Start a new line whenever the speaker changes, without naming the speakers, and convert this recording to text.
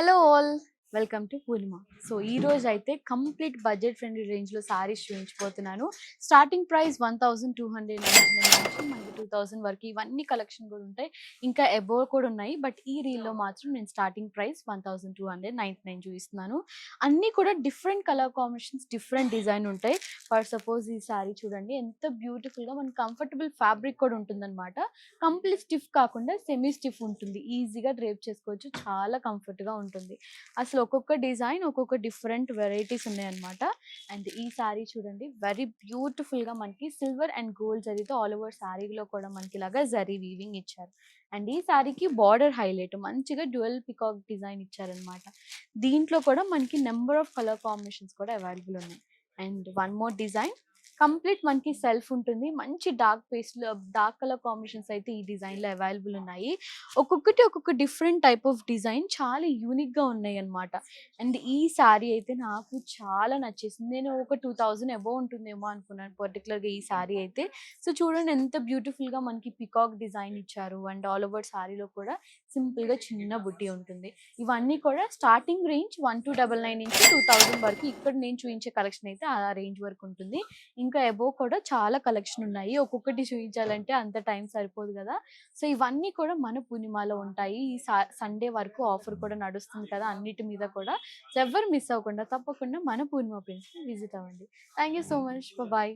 Hello all, welcome to Purnima. So ఈ రోజు అయితే కంప్లీట్ బడ్జెట్ ఫ్రెండ్లీ రేంజ్లో సారీస్ చూపించబోతున్నాను. స్టార్టింగ్ ప్రైస్ 1299 నుంచి మనకి 2000 వరకు ఇవన్నీ కలెక్షన్ కూడా ఉంటాయి. ఇంకా అబోవ్ కూడా ఉన్నాయి. బట్ ఈ రీల్లో మాత్రం నేను స్టార్టింగ్ ప్రైస్ 1299 చూపిస్తున్నాను. అన్నీ కూడా different colour combinations, different design ఉంటాయి. ఫర్ సపోజ్ ఈ సారీ చూడండి, ఎంత బ్యూటిఫుల్గా మనకి కంఫర్టబుల్ ఫ్యాబ్రిక్ కూడా ఉంటుందన్నమాట. కంప్లీట్ స్టిఫ్ కాకుండా సెమీ స్టిఫ్ ఉంటుంది. ఈజీగా డ్రేప్ చేసుకోవచ్చు, చాలా కంఫర్ట్గా ఉంటుంది. అసలు ఒక్కొక్క డిజైన్ ఒక్కొక్క డిఫరెంట్ వెరైటీస్ ఉన్నాయన్నమాట. అండ్ ఈ శారీ చూడండి, వెరీ బ్యూటిఫుల్గా మనకి సిల్వర్ అండ్ గోల్డ్ జరీతో ఆల్ ఓవర్ శారీలో కూడా మనకి ఇలాగా జరీ వీవింగ్ ఇచ్చారు. అండ్ ఈ శారీకి బార్డర్ హైలైట్ మంచిగా డ్యూయల్ పికాక్ డిజైన్ ఇచ్చారనమాట. దీంట్లో కూడా మనకి నెంబర్ ఆఫ్ కలర్ కాంబినేషన్స్ కూడా అవైలబుల్ ఉన్నాయి. And one more design, complete మనకి సెల్ఫ్ ఉంటుంది. మంచి డార్క్ పేస్ట్లో డార్క్ కలర్ కాంబినేషన్స్ అయితే ఈ డిజైన్లో అవైలబుల్ ఉన్నాయి. ఒక్కొక్కటి ఒక్కొక్క డిఫరెంట్ టైప్ ఆఫ్ డిజైన్, చాలా యూనిక్గా ఉన్నాయి అన్నమాట. అండ్ ఈ శారీ అయితే నాకు చాలా నచ్చేసింది. నేను ఒక 2000 అబోవ్ ఉంటుందేమో అనుకున్నాను పర్టికులర్గా ఈ శారీ అయితే. సో చూడండి ఎంత బ్యూటిఫుల్గా మనకి పికాక్ డిజైన్ ఇచ్చారు. అండ్ ఆల్ ఓవర్ శారీలో కూడా సింపుల్గా చిన్న బుట్టి ఉంటుంది. ఇవన్నీ కూడా స్టార్టింగ్ రేంజ్ 1299 నుంచి 2000 వరకు. ఇక్కడ నేను చూపించే కలెక్షన్ అయితే ఆ రేంజ్ వరకు ఉంటుంది. ఇంకా అబోవ్ కూడా చాలా కలెక్షన్ ఉన్నాయి. ఒక్కొక్కటి చూపించాలంటే అంత టైం సరిపోదు కదా. సో ఇవన్నీ కూడా మన పూర్ణిమలో ఉంటాయి. ఈ సండే వరకు ఆఫర్ కూడా నడుస్తుంది కదా అన్నిటి మీద కూడా. సో ఎవరు మిస్ అవ్వకుండా తప్పకుండా మన పూర్ణిమ ప్రింట్స్ని విజిట్ అవ్వండి. Thank you so much, bye.